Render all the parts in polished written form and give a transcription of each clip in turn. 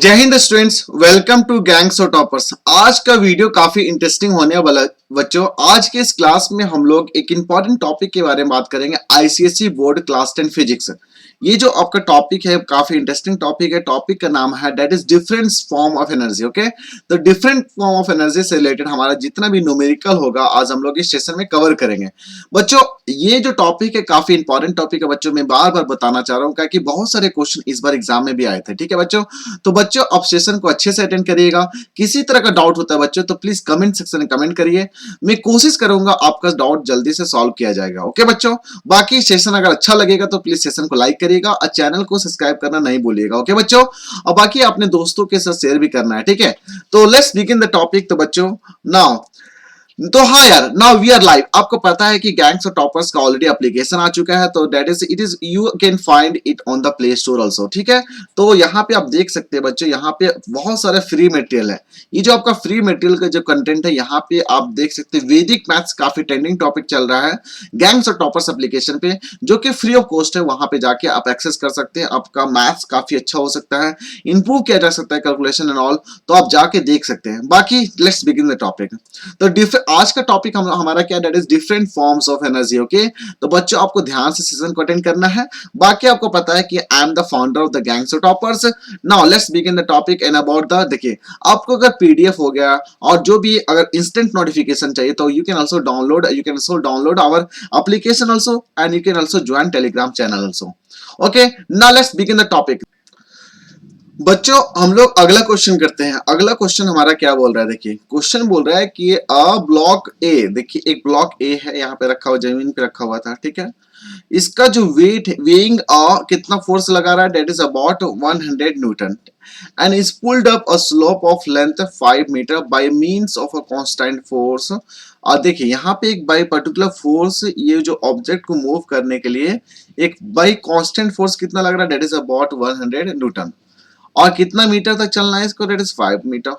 जय हिंद students, welcome to gangs of toppers. आज का वीडियो काफी इंटरेस्टिंग होने वाला बच्चों। आज के इस क्लास में हम लोग एक इंपॉर्टेंट टॉपिक के बारे में बात करेंगे, आईसीएसई बोर्ड क्लास 10 फिजिक्स। ये जो आपका टॉपिक है काफी इंटरेस्टिंग टॉपिक है। टॉपिक का नाम है that is different form of energy. Okay, तो डिफरेंट फॉर्म ऑफ एनर्जी से रिलेटेड हमारा जितना भी न्यूमेरिकल होगा आज हम लोग इस सेशन में कवर करेंगे। बच्चों ये जो टॉपिक है काफी इंपॉर्टेंट टॉपिक है बच्चों, मैं बार बार बताना चाह रहा हूँ क्योंकि बहुत सारे क्वेश्चन इस बार एग्जाम में भी आए थे। ठीक है बच्चों, तो बच्चों आप सेशन को अच्छे से अटेंड करिएगा। किसी तरह का डाउट होता है बच्चों तो प्लीज कमेंट सेक्शन में कमेंट करिए, मैं कोशिश करूंगा आपका डाउट जल्दी से सॉल्व किया जाएगा। ओके बच्चों, बाकी सेशन अगर अच्छा लगेगा तो प्लीज सेशन को लाइक करिएगा और चैनल को सब्सक्राइब करना नहीं भूलिएगा। ओके बच्चों, और बाकी अपने दोस्तों के साथ शेयर भी करना है। ठीक है, तो लेट्स बिगिन द टॉपिक। तो बच्चों नाउ तो हाँ यार, नाउ वी आर लाइव। आपको पता है कि गैंग्स ऑफ टॉपर्स का ऑलरेडी एप्लीकेशन आ चुका है, तो that is it is you can find it on the play store also. ठीक है, तो यहाँ पे आप देख सकते हैं बच्चों, यहाँ पे बहुत सारे फ्री मटेरियल है। ये जो आपका फ्री मटेरियल का जो कंटेंट है यहाँ पे आप देख सकते हैं। वैदिक मैथ्स काफी ट्रेंडिंग टॉपिक चल रहा है गैंग्स ऑफ टॉपर्स एप्लीकेशन पे, जो कि फ्री ऑफ कॉस्ट है। वहां पे जाके आप एक्सेस कर सकते हैं, आपका मैथ्स काफी अच्छा हो सकता है, इंप्रूव किया जा सकता है कैलकुलेशन एंड ऑल, तो आप जाके देख सकते हैं। बाकी लेट्स बिगिन द टॉपिक। तो आज का टॉपिक हमारा क्या, that is different forms of energy. Okay, तो बच्चों आपको ध्यान से सेशन को अटेंड करना है। बाकी आपको पता है कि I am the founder of the gangs of toppers. Now let's begin the topic and about the, देखिए आपको अगर पीडीएफ हो गया और जो भी अगर इंस्टेंट नोटिफिकेशन चाहिए तो you can also download our application also and you can also join Telegram channel also. Okay, now let's begin the topic. बच्चों हम लोग अगला क्वेश्चन करते हैं। अगला क्वेश्चन हमारा क्या बोल रहा है, देखिए क्वेश्चन बोल रहा है कि अ ब्लॉक ए, देखिए एक ब्लॉक ए है यहाँ पे रखा हुआ, जमीन पे रखा हुआ था। ठीक है, इसका जो वेट वेइंग कितना फोर्स लगा रहा है, that is about 100 newton and is pulled up a slope of length 5 metre by means of a constant force. और देखिए यहाँ पे एक बाय पर्टिकुलर फोर्स, ये जो ऑब्जेक्ट को मूव करने के लिए एक बाय कांस्टेंट फोर्स कितना लग रहा है, दैट इज अबाउट 100 न्यूटन। और कितना मीटर तक चलना है इसको, दैट इज 5 मीटर।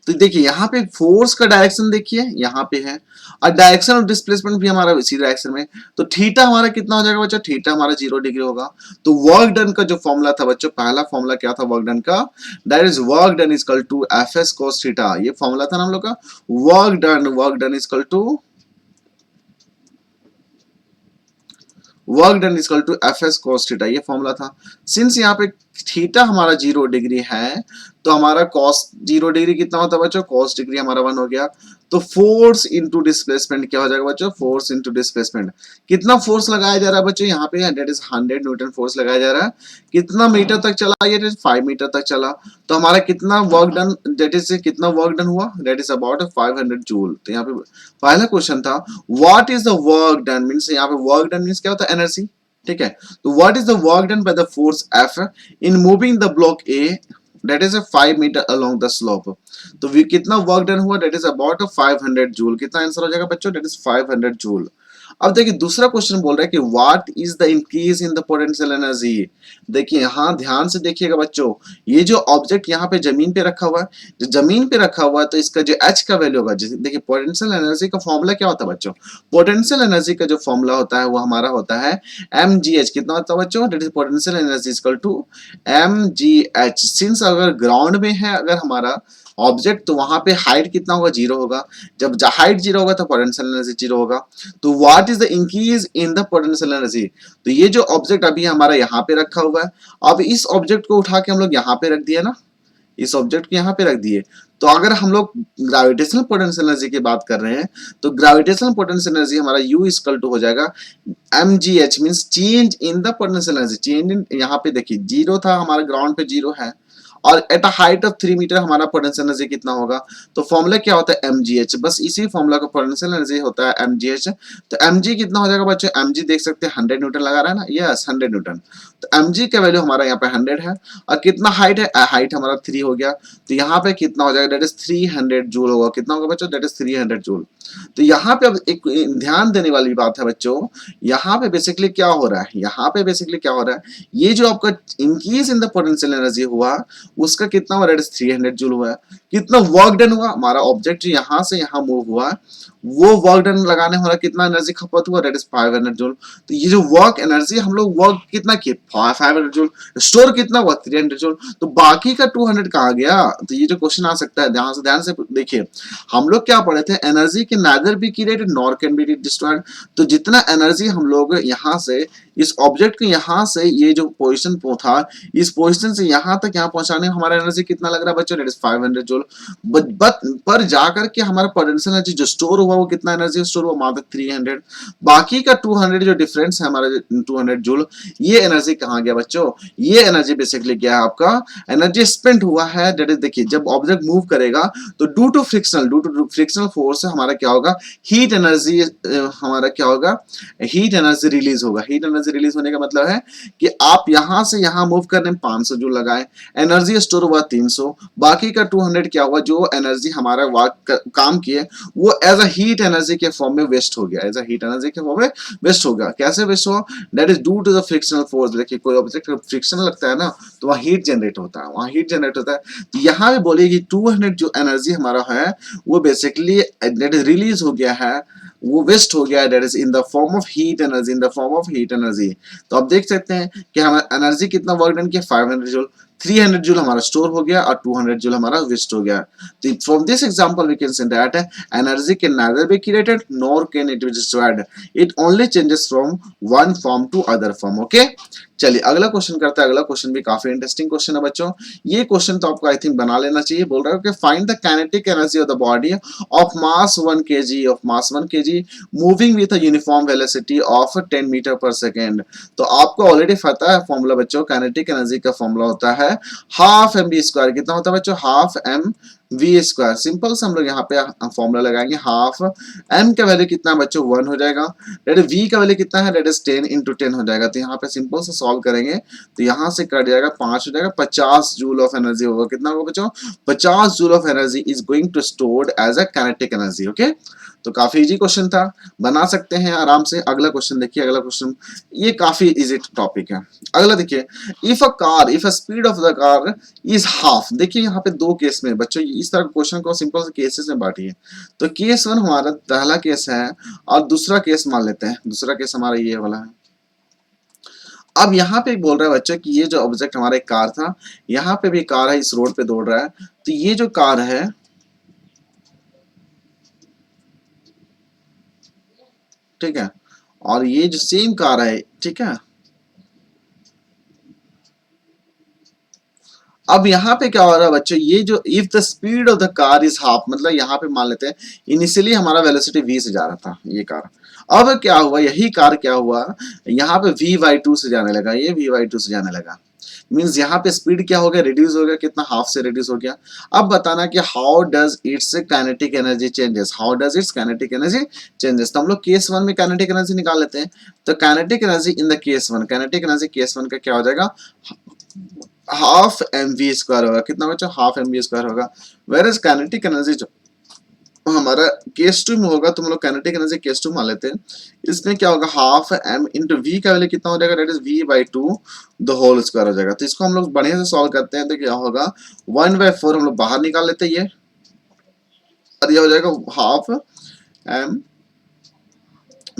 तो देखिए यहाँ पे फोर्स का डायरेक्शन देखिए यहाँ पे है, और डायरेक्शन ऑफ डिस्प्लेसमेंट भी हमारा इसी डायरेक्शन में। तो थीटा हमारा कितना हो जाएगा बच्चों, थीटा हमारा 0 डिग्री होगा। तो वर्क डन का जो फॉर्मूला था बच्चों, पहला फॉर्मूला क्या था वर्क डन का, that is work done equal to F S cos theta. ये फॉर्मूला था ना हम लोग का, work done equal to F S cos theta, ये फॉर्मूला था। सिंस यहाँ पे थीटा हमारा 0 डिग्री है तो हमारा cos 0 डिग्री कितना होता है बच्चों, cos डिग्री हमारा 1 हो गया। तो फोर्स इनटू डिस्प्लेसमेंट क्या हो जाएगा बच्चों, फोर्स इनटू डिस्प्लेसमेंट। कितना फोर्स लगाया जा रहा है बच्चों यहाँ पे, दैट इज 100 न्यूटन फोर्स लगाया जा रहा है। कितना मीटर तक चला, ये 5 मीटर तक चला। तो हमारा कितना वर्क डन, दैट इज कितना वर्क डन हुआ, दैट इज अबाउट 500 जूल। तो यहाँ पे पहला क्वेश्चन था what is the work done, means यहाँ पे वर्क डन मींस क्या होता है, एनर्जी। ठीक है, तो what is the work done by the force F in moving the block A, that is 5 metre along the slope. तो कितना वर्क डन हुआ, दैट इज अबाउट 500 जूल। कितना आंसर हो जाएगा बच्चों, दैट इज 500 जूल। अब देखिए दूसरा क्वेश्चन बोल रहा है कि what is the increase in the potential energy. देखिए यहाँ ध्यान से देखिएगा बच्चों, ये जो ऑब्जेक्ट यहाँ पे जमीन पे रखा हुआ है, जो जमीन पे रखा हुआ है तो इसका जो एच का वैल्यू होगा, जैसे देखिए पोटेंशियल एनर्जी का फॉर्मूला क्या होता है बच्चों, पोटेंशियल एनर्जी का जो फॉर्मूला होता है वो हमारा होता है एम जी एच। कितना होता है बच्चों, that is potential energy equal to M G H. Since अगर ग्राउंड में है अगर हमारा ऑब्जेक्ट तो वहां पे हाइट कितना होगा, 0 होगा। जब हाइट 0 होगा तो पोटेंशियल एनर्जी 0 होगा। तो what is the increase in the potential energy, तो ये जो ऑब्जेक्ट अभी हमारा यहाँ पे रखा हुआ है, अब इस ऑब्जेक्ट को उठा के हम लोग यहाँ पे रख दिए ना, इस ऑब्जेक्ट को यहाँ पे रख दिए। तो अगर हम लोग ग्रेविटेशनल पोटेंशियल एनर्जी की बात कर रहे हैं तो ग्रेविटेशनल पोटेंशियल एनर्जी हमारा U इक्वल टू हो जाएगा mgh, means change in the potential energy. Change in, यहाँ पे देखिए 0 था हमारा, ग्राउंड पे 0 है और at a height of 3 metre हमारा पोटेंशियल एनर्जी कितना होगा। तो फॉर्मूला क्या होता है mgh, बस इसी फॉर्मूला का पोटेंशियल एनर्जी होता है mgh। तो mg कितना हो जाएगा बच्चों, mg देख सकते हैं 100 न्यूटन लगा रहा है ना, यस 100 न्यूटन। तो mg का वैल्यू हमारा यहाँ पे 100 है और कितना हाइट है, हाइट हमारा 3 हो गया। तो यहाँ पे कितना हो जाएगा, दैट इज 300 जूल होगा। कितना होगा बच्चों, दैट इज 300 जूल। तो यहाँ पे अब एक ध्यान देने वाली बात है बच्चों, यहाँ पे बेसिकली क्या हो रहा है, यहाँ पे बेसिकली क्या हो रहा है, ये जो आपका increase in the potential energy हुआ उसका कितना हुआ, दैट इज 300 जूल हुआ है। कितना वर्क डन हुआ, हमारा ऑब्जेक्ट यहाँ से यहाँ मूव हुआ वो वर्क डन लगाने हमारा कितना एनर्जी खपत हुआ, दैट इज 500 जूल। तो ये जो वर्क एनर्जी हम लोग वर्क कितना किए 500 जूल, स्टोर कितना हुआ 300 जूल, तो बाकी का 200 कहाँ गया। तो ये जो क्वेश्चन आ सकता है, ध्यान से देखिए, हम लोग क्या पढ़े थे, energy can neither be created nor can be destroyed. तो जितना एनर्जी हम लोग यहाँ से इस ऑब्जेक्ट के यहाँ से ये जो पोजीशन था, इस पोजीशन से यहाँ तक यहाँ पहुंचाने में हमारा एनर्जी कितना लग रहा है बच्चों, दैट इज 500 जूल। बट पर जाकर के हमारा पोटेंशियल एनर्जी जो स्टोर हुआ वो कितना एनर्जी स्टोर हुआ, मात्र 300। बाकी का 200 जो डिफरेंस है हमारा 200 जूल, ये एनर्जी कहाँ गया बच्चों, ये एनर्जी बेसिकली क्या है आपका, एनर्जी स्पेंड हुआ है, दैट इज देखिए जब ऑब्जेक्ट मूव करेगा तो ड्यू टू फ्रिक्शनल फोर्स हमारा क्या होगा, हीट एनर्जी हमारा क्या होगा, हीट एनर्जी रिलीज होगा। हीट एनर्जी रिलीज होने का मतलब है कि आप यहां से यहां मूव करने में 500 जूल लगाए, एनर्जी स्टोर हुआ 300, बाकी का 200 क्या हुआ, जो एनर्जी हमारा काम किए वो एज अ हीट एनर्जी के फॉर्म में वेस्ट हो गया, एज अ हीट एनर्जी के फॉर्म में वेस्ट हो गया। कैसे वेस्ट हुआ, that is due to the frictional force. देखिए कोई ऑब्जेक्ट फ्रिक्शन लगता है ना तो वहां हीट जनरेट होता है, वहां हीट जनरेट होता है। तो यहाँ भी बोलिए कि 200 जो एनर्जी हमारा है वो बेसिकली दैट इज रिलीज हो गया है, वो वेस्ट हो गया है, that is in the form of heat energy, in the form of heat energy. तो आप देख सकते हैं कि हमारा एनर्जी कितना वर्क डन किया 500 जूल, 300 जूल हमारा स्टोर हो गया और 200 जूल हमारा वेस्ट हो गया। तो from this example we can say that energy can neither be created nor can it be destroyed, it only changes from one form to other form। Okay चलिए अगला क्वेश्चन करते हैं। अगला क्वेश्चन भी काफी इंटरेस्टिंग क्वेश्चन है बच्चों। ये क्वेश्चन तो आपको आई थिंक बना लेना चाहिए। बोल रहा है कि find the kinetic energy of the body of mass 1 kg moving with a uniform velocity of 10 metre per second. तो आपको ऑलरेडी पता है फॉर्मूला बच्चों, काइनेटिक एनर्जी का फॉर्मूला होता है हाफ एम बी स्क्वायर। कितना होता है बच्चों, half M V square. Simple से हम लोग यहाँ पे फॉर्मूला लगाएंगे, हाफ एम का वैल्यू कितना बच्चों 1 हो जाएगा, दैट इज वी का वैल्यू कितना है, दैट इज 10 इंटू 10 हो जाएगा। तो यहाँ पे सिंपल से सॉल्व करेंगे तो यहाँ से कट जाएगा 5 हो जाएगा, 50 जूल ऑफ एनर्जी होगा। कितना होगा बच्चों, 50 joule of energy is going to stored as a kinetic energy. Okay तो काफी इजी क्वेश्चन था, बना सकते हैं आराम से। अगला क्वेश्चन देखिए, अगला क्वेश्चन ये काफी इजी टॉपिक है। अगला देखिए, if a speed of the car is half. देखिए यहाँ पे दो केस में बच्चों, इस तरह क्वेश्चन को सिंपल से केसेस में बांटिए। तो केस 1 हमारा पहला केस है और दूसरा केस मान लेते हैं, दूसरा केस हमारा ये वाला है। अब यहाँ पे बोल रहा है बच्चों कि ये जो ऑब्जेक्ट हमारा एक कार था, यहाँ पे भी कार है, इस रोड पे दौड़ रहा है। तो ये जो कार है ठीक है, और ये जो सेम कार है ठीक है। अब यहाँ पे क्या हो रहा है बच्चों, ये जो if the speed of the car is half, मतलब यहाँ पे मान लेते हैं इनिशियली हमारा वेलोसिटी v से जा रहा था ये कार। अब क्या हुआ, यही कार क्या हुआ, यहाँ पे v/2 से जाने लगा, ये v/2 से जाने लगा। मींस यहाँ पे स्पीड क्या हो गया, रिड्यूस हो गया, कितना हाफ से रिड्यूस हो गया। अब बताना कि how does it's kinetic energy changes, how does it's kinetic energy changes. तो हम लोग केस 1 में काइनेटिक एनर्जी निकाल लेते हैं। तो kinetic energy in the case 1, kinetic energy case 1 का क्या हो जाएगा, हाफ एम वी स्क्वायर होगा। कितना बच्चों, हाफ एम वी स्क्वायर होगा। वेयर इज काइनेटिक एनर्जी जो हमारा केस 2 में होगा, तो हम लोग काइनेटिक एनर्जी केस 2 मान लेते हैं। इसमें क्या होगा, हाफ एम इंटू वी का वैल्यू कितना हो जाएगा, that is v/2 the whole square हो जाएगा। तो इसको हम लोग बढ़िया से सॉल्व करते हैं तो क्या होगा, 1/4 हम लोग बाहर निकाल लेते हैं ये, और ये हो जाएगा हाफ एम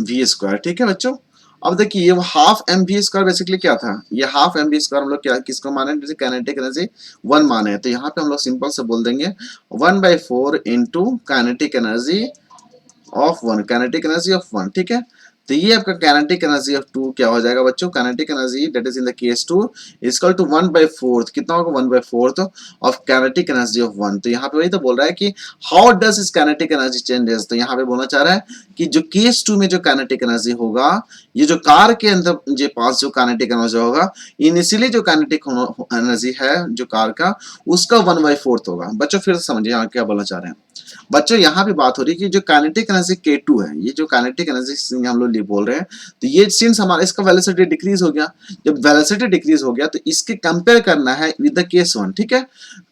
वी स्क्वायर। ठीक है बच्चों, अब देखिए ये half M V square basically क्या था, ये हाफ एम वी स्क्वायर हम लोग क्या किसको माने, जैसे काइनेटिक एनर्जी 1 माने हैं। तो यहाँ पे हम लोग सिंपल से बोल देंगे 1/4 into kinetic energy of 1, kinetic energy of 1। ठीक है, तो ये आपका काइनेटिक एनर्जी ऑफ 2 क्या हो जाएगा बच्चों, kinetic energy that is in the case 2 is equal to 1/4, कितना होगा 1/4 ऑफ काइनेटिक एनर्जी ऑफ 1। तो यहाँ पे वही तो बोल रहा है कि हाउ डज इस काइनेटिक एनर्जी चेंजेस। तो यहाँ पे बोलना चाह रहा है कि जो केस 2 में जो काइनेटिक एनर्जी होगा, ये जो कार के अंदर जो पास जो काइनेटिक एनर्जी होगा, इनिशियली जो काइनेटिक एनर्जी है जो कार का, उसका 1/4 होगा। बच्चों फिर से समझिए यहाँ क्या बोलना चाह रहे हैं बच्चों। यहाँ पे बात हो रही है कि जो काइनेटिक एनर्जी K2 है, ये जो काइनेटिक एनर्जी हम लोग बोल रहे हैं, तो ये सिंस हमारा इसका वेलोसिटी डिक्रीज हो गया, जब वेलोसिटी डिक्रीज हो गया तो इसके कंपेयर करना है विद द केस 1। ठीक है,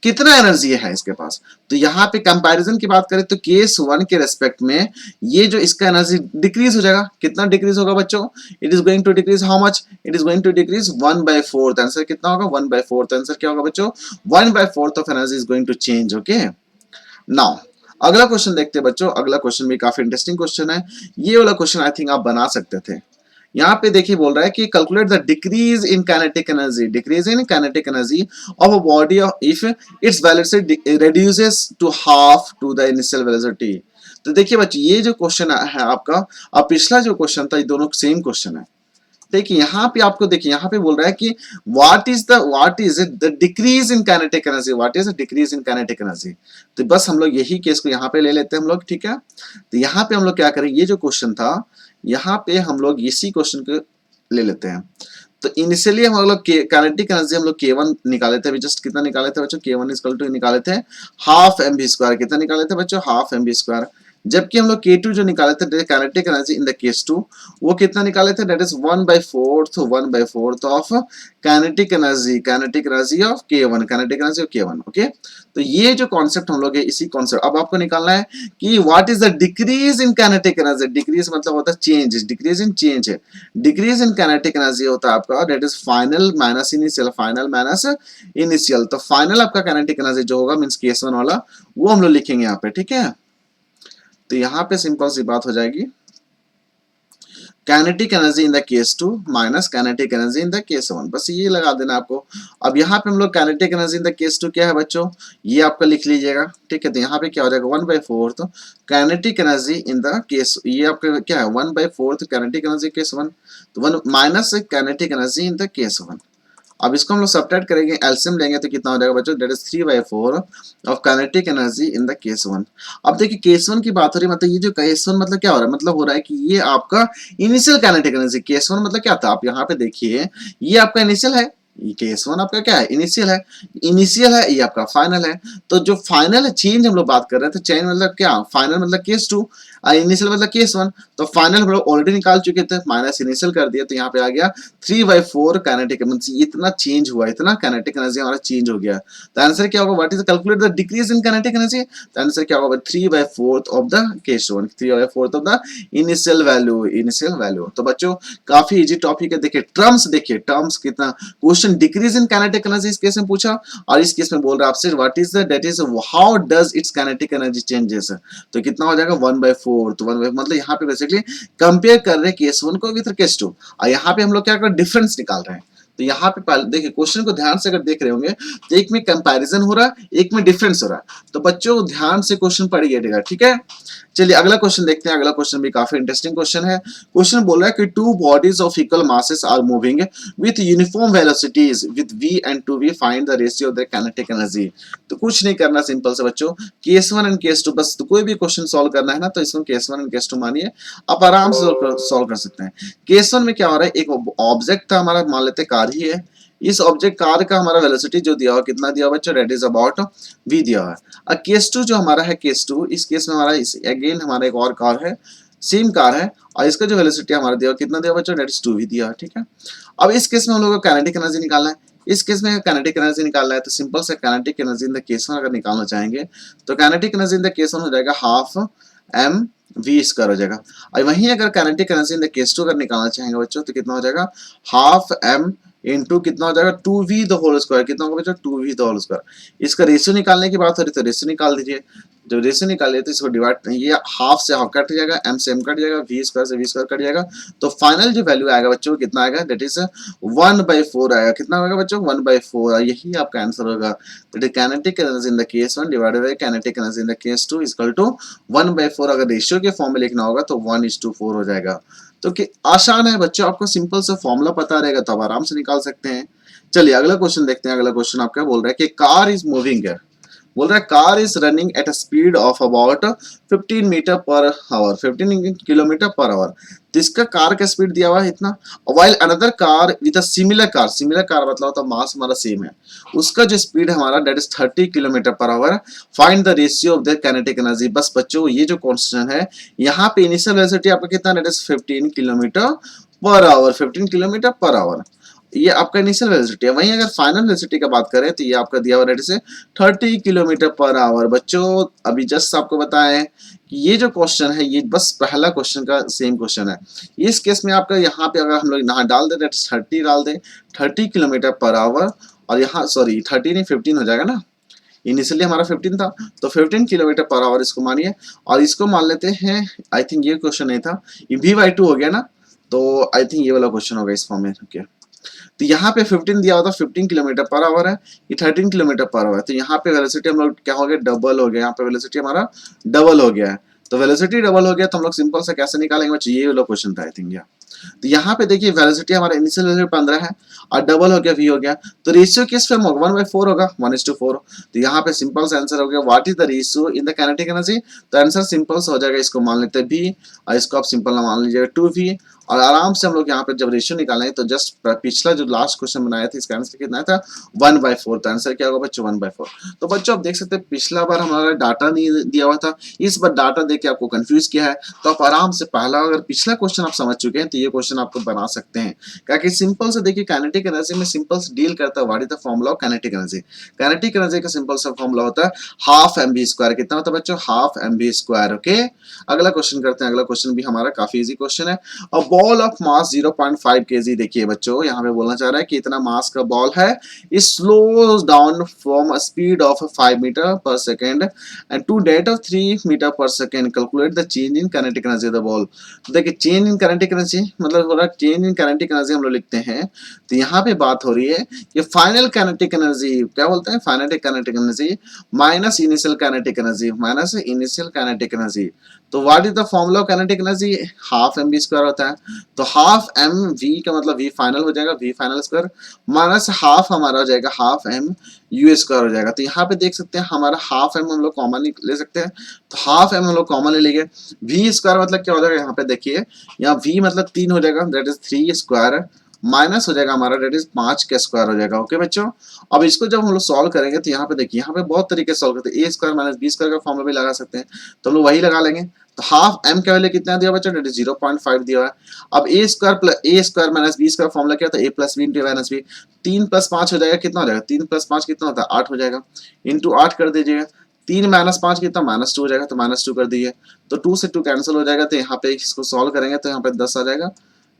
कितना एनर्जी है इसके पास। तो यहाँ पे कंपैरिजन की बात करें तो केस 1 के रेस्पेक्ट में ये जो इसका एनर्जी डिक्रीज हो जाएगा। कितना डिक्रीज होगा बच्चों, it is going to decrease how much, it is going to decrease 1/4। Answer कितना होगा 1/4। आंसर क्या होगा बच्चों, 1/4 of energy is going to change. Okay now अगला क्वेश्चन देखते हैं बच्चों। अगला क्वेश्चन भी काफी इंटरेस्टिंग क्वेश्चन है। ये वाला क्वेश्चन आई थिंक आप बना सकते थे। यहाँ पे देखिए बोल रहा है कि calculate the decrease in kinetic energy, decrease in kinetic energy of a body if its velocity reduces to half to the initial velocity. तो देखिए बच्चों ये जो क्वेश्चन है आपका, अब पिछला जो क्वेश्चन था, ये दोनों सेम क्वेश्चन है। देखिए यहाँ पे आपको, देखिए यहाँ पे बोल रहा है कि what is the decrease in kinetic energy, what is the decrease in kinetic energy. तो बस हम लोग यही केस को यहाँ पे ले लेते हैं हम लोग, ठीक है। तो यहाँ पे हम लोग क्या करें, ये जो क्वेश्चन था यहाँ पे हम लोग इसी क्वेश्चन को ले लेते हैं। तो इनिशियली हम लोग काइनेटिक एनर्जी हम लोग K1 निकाले थे, जस्ट कितना निकाले थे बच्चों, K1 इक्वल टू निकाले थे हाफ mv स्क्वायर। कितना निकाले थे बच्चों, हाफ mv स्क्वायर। जबकि हम लोग K2 जो निकाले थे kinetic energy in the case 2, वो कितना निकाले थे, that is 1/4 of kinetic energy of K1, kinetic energy of K1। Okay, तो ये जो कॉन्सेप्ट हम लोग है, इसी कॉन्सेप्ट अब आपको निकालना है कि what is the decrease in kinetic energy. Decrease मतलब होता है चेंज, डिक्रीज इन चेंज है। डिक्रीज इन काइनेटिक एनर्जी होता है आपका that is final minus initial, final minus initial. तो फाइनल आपका काइनेटिक एनर्जी जो होगा मींस केस 1 वाला, वो हम लोग लिखेंगे यहाँ पे, ठीक है। तो यहाँ पे सिंपल सी बात हो जाएगी, kinetic energy in the case 2 minus kinetic energy in the case 1, बस ये लगा देना आपको। अब यहाँ पे हम लोग kinetic energy in the case 2 क्या है बच्चों, ये आपका लिख लीजिएगा, ठीक है। तो यहाँ पे क्या हो जाएगा 1/4 तो kinetic energy in the case, ये आपका क्या है 1/4 काइनेटिक एनर्जी केस 1, तो 1 minus kinetic energy in the case 1। अब इसको हम लोग सब्ट्रैक्ट करेंगे, एलसीएम लेंगे तो कितना हो जाएगा बच्चों, that is 3/4 of kinetic energy in the case 1। अब देखिए केस 1 की बात हो रही है, मतलब ये जो केस 1 मतलब क्या हो रहा है, मतलब हो रहा है कि ये आपका इनिशियल काइनेटिक एनर्जी। केस 1 मतलब क्या था, आप यहाँ पे देखिए ये आपका इनिशियल है, ये केस 1 आपका क्या है, इनिशियल है, इनिशियल है, ये आपका फाइनल है। तो जो फाइनल चेंज हम लोग बात कर रहे थे, चेंज मतलब क्या, फाइनल मतलब केस 2 और इनिशियल मतलब केस 1। तो फाइनल हम लोग ऑलरेडी निकाल चुके थे, माइनस इनिशियल कर दिया, तो यहाँ पे आ गया 3/4 काइनेटिक एनर्जी। इतना चेंज हुआ, इतना काइनेटिक एनर्जी हमारा चेंज हो गया। तो आंसर क्या होगा, what is calculate the decrease in kinetic energy. तो आंसर क्या होगा 3/4 of the case 1, 3/4 of the initial value, initial value. तो बच्चों काफी इजी टॉपिक है। देखिए टर्म्स, देखिए टर्म्स कितना, question decrease in kinetic energy इस केस में पूछा, और इस केस में बोल रहा है आपसे what is the, that is how does it's kinetic energy changes. तो कितना हो जाएगा 1/4, तो 1 मतलब यहाँ पे बेसिकली कंपेयर कर रहे हैं केस 1 को विद केस 2, और यहाँ पे हम लोग क्या कर डिफरेंस निकाल रहे हैं। तो यहाँ पे पहले देखिए क्वेश्चन को ध्यान से अगर देख रहे होंगे तो एक में कंपैरिजन हो रहा है, एक में डिफरेंस हो रहा है। तो बच्चों ध्यान से क्वेश्चन पढ़िएगा, ठीक है। चलिए अगला क्वेश्चन देखते हैं। अगला क्वेश्चन भी काफी इंटरेस्टिंग क्वेश्चन है। क्वेश्चन बोल रहा है कि two bodies of equal masses are moving with uniform velocities with v and 2v, find the ratio of the kinetic energy. तो कुछ नहीं करना, सिंपल से बच्चों केस 1 एंड केस 2, बस तो कोई भी क्वेश्चन सॉल्व करना है ना, तो इसमें केस 1 एंड केस 2 मानिए आप आराम से सॉल्व कर सकते हैं। केस 1 में क्या हो रहा है, एक ऑब्जेक्ट था हमारा, मान लेते कार ही है। इस ऑब्जेक्ट कार का हमारा वेलोसिटी जो दिया हुआ, कितना दिया हुआ बच्चों, दैट इज अबाउट v दिया हुआ है। और केस 2 जो हमारा है, केस 2, इस केस में हमारा अगेन हमारा एक और कार है, सेम कार है, और इसका जो वेलोसिटी हमारा दिया हुआ कितना दिया बच्चों, दैट इज 2v दिया है, ठीक है। अब इस केस में हम लोग को काइनेटिक एनर्जी निकालना है। इस केस में काइनेटिक एनर्जी निकालना है, तो सिंपल से kinetic energy in the case 1 अगर निकालना चाहेंगे तो kinetic energy in the case 1 हो जाएगा हाफ m v स्क्वायर हो जाएगा। और वहीं अगर kinetic energy in the case 2 अगर निकालना चाहेंगे बच्चों तो कितना हो जाएगा, हाफ m इंटू कितना हो जाएगा 2v द होल स्क्वायर, कितना होगा बच्चों 2v द होल स्क्वायर। इसका रेशियो निकालने की बात हो रही तो रेशियो निकाल दीजिए। जब रेशियो निकालिए तो इसको डिवाइड, ये हाफ से हाफ कट जाएगा, m से m कट जाएगा, v स्क्वायर से v स्क्वायर कट जाएगा। तो फाइनल जो वैल्यू आएगा बच्चों कितना आएगा, दैट इज 1/4 आएगा। कितना होगा बच्चों 1/4, यही आपका आंसर होगा। That is kinetic energy in the case 1 divided by kinetic energy in the case 2 equal to 1/4। अगर रेशियो के फॉर्म में लिखना होगा तो 1:4 हो जाएगा। तो कि आसान है बच्चों, आपको सिंपल सा फॉर्मूला पता रहेगा तो आप आराम से निकाल सकते हैं। चलिए अगला क्वेश्चन देखते हैं। अगला क्वेश्चन आपका बोल रहा है कि कार इज मूविंग है, बोल रहा है car is running at a speed of about 15 metre per hour, 15 kilometre per hour. तो इसका कार का स्पीड दिया हुआ है इतना, while another car with a similar car, similar car मतलब होता है मास हमारा सेम है, उसका जो स्पीड हमारा that is 30 kilometre per our, find the ratio of the kinetic energy. बस बच्चों ये जो क्वेश्चन है, यहाँ पे इनिशियल वेलोसिटी आपका कितना, that is 15 kilometre per hour, 15 kilometre per our, ये आपका इनिशियल वेलोसिटी है। वहीं अगर फाइनल वेलोसिटी का बात करें तो ये आपका दिया हुआ रेट से 30 किलोमीटर पर आवर। बच्चों अभी जस्ट आपको बताएं कि ये जो क्वेश्चन है ये बस पहला क्वेश्चन का सेम क्वेश्चन है। इस केस में आपका यहाँ पे अगर हम लोग यहाँ डाल दे 30 डाल दे 30 किलोमीटर पर आवर, और यहाँ सॉरी 30 नहीं 15 हो जाएगा ना, इनिशियली हमारा 15 था, तो 15 किलोमीटर पर आवर इसको मानिए, और इसको मान लेते हैं, आई थिंक ये क्वेश्चन नहीं था, ये v/2 हो गया ना, तो आई थिंक ये वाला क्वेश्चन होगा इस फॉर्म में। ओके, तो यहाँ पे 15 दिया होता, 15 किलोमीटर पर आवर है, ये 13 किलोमीटर पर आवर है, तो यहाँ पे वेलोसिटी हम लोग क्या हो गया, डबल हो गया, यहाँ पे वेलोसिटी हमारा डबल हो गया है। तो वेलोसिटी डबल हो गया तो हम लोग सिंपल से कैसे निकालेंगे बच्चों, ये वाला क्वेश्चन था आई थिंक। तो यहाँ पे देखिए वेलोसिटी हमारा इनिशियल वेलोसिटी 15 है और डबल हो गया v हो गया, तो रेशियो किस फॉर्म होगा, 1/4 होगा, 1:4। तो यहाँ पे सिंपल सा आंसर हो गया what is the ratio in the kinetic energy. तो आंसर सिंपल सा हो जाएगा, इसको मान लेते हैं v और इसको आप सिंपल मान लीजिएगा 2v, और आराम से हम लोग यहाँ पे जब रेशियो निकालेंगे तो जस्ट पिछला जो लास्ट क्वेश्चन बनाया था इसका आंसर कितना था, 1/4। तो आंसर क्या होगा बच्चों, 1/4। तो बच्चों आप देख सकते हैं पिछला बार हमारा डाटा नहीं दिया हुआ था, इस बार डाटा देके आपको कंफ्यूज किया है, तो आप आराम से पहला अगर पिछला क्वेश्चन आप समझ चुके हैं तो ये क्वेश्चन आपको बना सकते हैं। क्योंकि सिंपल से देखिए काइनेटिक एनर्जी में सिंपल से डील करता है what is the formula of kinetic energy. Kinetic energy का सिंपल सा फॉर्मूला होता है हाफ mv²। कितना होता है बच्चों, हाफ mv²। ओके, अगला क्वेश्चन करते हैं। अगला क्वेश्चन भी हमारा काफी इजी क्वेश्चन है। A ball of mass 0.5 kg। देखिए बच्चों यहाँ पे बोलना चाह रहा है कि इतना मास का बॉल है, it slows down from a speed of 5 metre per second and to that of 3 metre per second, calculate the change in kinetic energy of the ball. देखिए चेंज इन काइनेटिक एनर्जी मतलब हो रहा है, change in kinetic energy हम लोग लिखते हैं, तो यहाँ पे बात हो रही है कि फाइनल काइनेटिक एनर्जी क्या बोलते हैं, final kinetic energy minus initial kinetic energy, minus initial kinetic energy. तो what is the formula of kinetic energy, half mv² होता है, तो हाफ mv का मतलब v फाइनल हो जाएगा, v final square minus half हमारा हो जाएगा हाफ mu² हो जाएगा। तो यहाँ पे देख सकते हैं हमारा हाफ m हम लोग कॉमन ले सकते हैं, तो हाफ m हम लोग कॉमन ले लेंगे, v² मतलब क्या हो जाएगा, यहाँ पे देखिए यहाँ v मतलब 3 हो जाएगा, दैट इज 3² माइनस हो जाएगा हमारा दैट इज 5 का स्क्वायर हो जाएगा। ओके बच्चों, अब इसको जब हम लोग सॉल्व करेंगे तो यहाँ पे देखिए यहाँ पे बहुत तरीके से सॉल्व करते हैं, a² माइनस b² का फॉर्मूला भी लगा सकते हैं, तो हम लोग वही लगा लेंगे। तो हाफ m का वैल्यू कितना दिया बच्चों, दैट इज 0.5 दिया है। अब a² माइनस b² फॉर्मूला क्या होता है, a plus B into minus B, 3 + 5 हो जाएगा, कितना हो जाएगा, 3 + 5 कितना होता है, 8 हो जाएगा, इंटू 8 कर दीजिएगा, 3 - 5 कितना, -2 हो जाएगा, तो -2 कर दीजिए, तो 2 से 2 कैंसिल हो जाएगा, तो यहाँ पे इसको सॉल्व करेंगे तो यहाँ पे 10 आ जाएगा,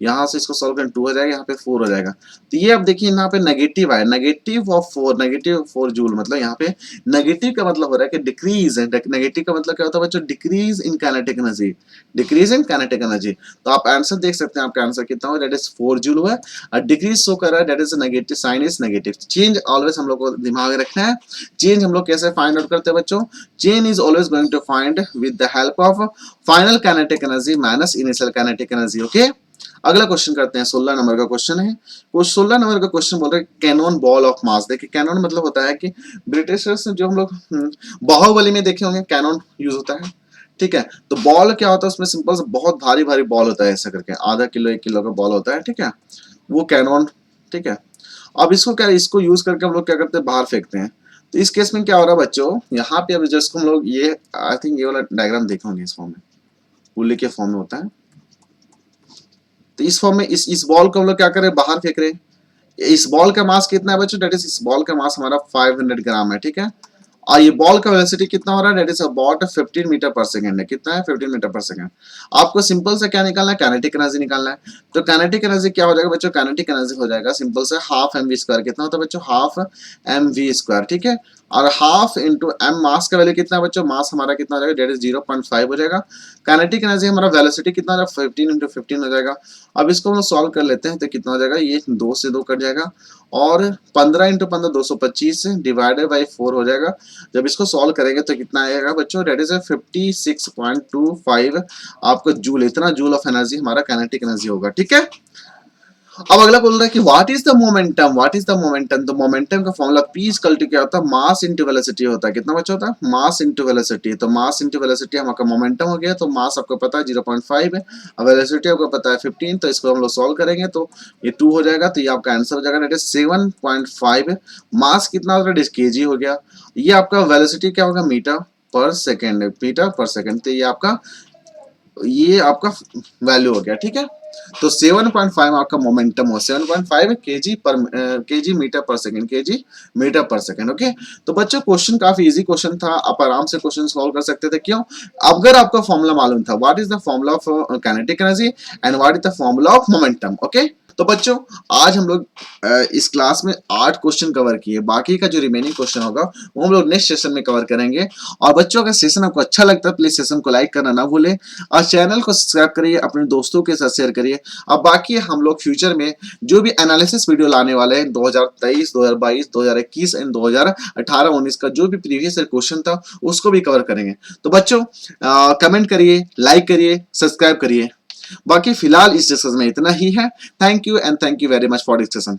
यहाँ से इसको सॉल्व करें 2 हो जाएगा, यहाँ पे 4 हो जाएगा। तो ये अब देखिए यहाँ पे नेगेटिव है, -4 जूल, मतलब यहाँ पे नेगेटिव का मतलब हो रहा है कि डिक्रीज है, नेगेटिव का मतलब क्या होता है बच्चों, decrease in kinetic energy, decrease in kinetic energy. तो आप आंसर देख सकते हैं, आपका आंसर कितना हुआ, दैट इज 4 जूल हुआ, और डिक्रीज शो कर रहा है, that is negative, sign is negative. Change always हम लोग को दिमाग में रखना है, चेंज हम लोग कैसे फाइंड आउट करते हैं बच्चों, change is always going to find with the help of final kinetic energy minus initial kinetic energy. Okay, अगला क्वेश्चन करते हैं, 16 नंबर का क्वेश्चन है। वो 16 नंबर का क्वेश्चन बोल रहे हैं कैनन बॉल ऑफ मास। देखिए कैनन मतलब होता है कि ब्रिटिशर्स जो हम लोग बाहुबली में देखे होंगे कैनन यूज होता है, ठीक है। तो बॉल क्या होता है उसमें, सिंपल से बहुत भारी भारी बॉल होता है, ऐसा करके आधा किलो 1 किलो का बॉल होता है, ठीक है, वो कैनन, ठीक है। अब इसको क्या, इसको यूज करके हम लोग क्या करते हैं, बाहर फेंकते हैं। तो इस केस में क्या हो रहा है बच्चों, यहाँ पे अब जिसको हम लोग ये आई थिंक ये वाला डायग्राम देखे होंगे, इस फॉर्म में पुल्ली के फॉर्म में होता है। तो इस फॉर्म में इस बॉल को हम लोग क्या कर रहे हैं, बाहर फेंक रहे हैं। इस बॉल का मास कितना है बच्चों, दैट इज इस बॉल का मास हमारा 500 ग्राम है, ठीक है। और ये बॉल का वेलोसिटी कितना हो रहा है, दैट इज अबाउट 15 मीटर पर सेकंड है, कितना है, 15 मीटर पर सेकंड। आपको सिंपल से क्या निकालना है, काइनेटिक एनर्जी निकालना है। तो काइनेटिक एनर्जी क्या हो जाएगा बच्चों, काइनेटिक एनर्जी हो जाएगा सिंपल से हाफ mv², कितना होता है बच्चों, हाफ mv², ठीक है। और हाफ इंटू m, मास का वैल्यू कितना है बच्चों, मास हमारा कितना हो जाएगा, दैट इज 0.5 हो जाएगा। काइनेटिक एनर्जी हमारा वेलोसिटी कितना हो जाएगा, 15 × 15 हो जाएगा। अब इसको हम लोग सॉल्व कर लेते हैं तो कितना हो जाएगा, ये 2 से 2 कट जाएगा, और 15 × 15 225 डिवाइडेड बाई 4 हो जाएगा। जब इसको सॉल्व करेंगे तो कितना आएगा बच्चों, दैट इज 56.25 आपको जूल, इतना जूल ऑफ एनर्जी हमारा काइनेटिक एनर्जी होगा, ठीक है। अब अगला बोल रहा है कि what is the momentum, what is the momentum. तो मोमेंटम का फॉर्मूला P इक्वल टू क्या होता है, मास इंटू वेलोसिटी होता है। कितना बच्चा होता है, मास इंटू वेलोसिटी। तो मास इंटू वेलोसिटी हमारा मोमेंटम हो गया, तो मास आपको पता है 0.5 है, और वेलोसिटी आपको पता है 15, तो इसको हम लोग सॉल्व करेंगे तो ये 2 हो जाएगा, तो ये आपका आंसर हो जाएगा, दैट इज 7.5। मास कितना होता है, kg हो गया। ये आपका वेलोसिटी क्या होगा, metre per second, metre per second, तो ये आपका वैल्यू हो गया, ठीक है। तो 7.5 आपका मोमेंटम हो, 7.5 kg मीटर पर सेकंड, kg मीटर पर सेकंड। ओके, तो बच्चों क्वेश्चन काफी इजी क्वेश्चन था, आप आराम से क्वेश्चन सॉल्व कर सकते थे। क्यों, अगर आपका फॉर्मूला मालूम था, what is the formula of kinetic energy and what is the formula of momentum. Okay, तो बच्चों आज हम लोग इस क्लास में 8 क्वेश्चन कवर किए, बाकी का जो रिमेनिंग क्वेश्चन होगा वो हम लोग नेक्स्ट सेशन में कवर करेंगे। और बच्चों अगर सेशन आपको अच्छा लगता है प्लीज सेशन को लाइक करना ना भूलें और चैनल को सब्सक्राइब करिए, अपने दोस्तों के साथ शेयर करिए। अब बाकी हम लोग फ्यूचर में जो भी एनालिसिस वीडियो लाने वाले हैं 2023, 2022, 2021 एंड 2018-19 का जो भी प्रीवियस क्वेश्चन था उसको भी कवर करेंगे। तो बच्चों कमेंट करिए, लाइक करिए, सब्सक्राइब करिए। बाकी फिलहाल इस डिस्कशन में इतना ही है। Thank you and thank you very much for discussion.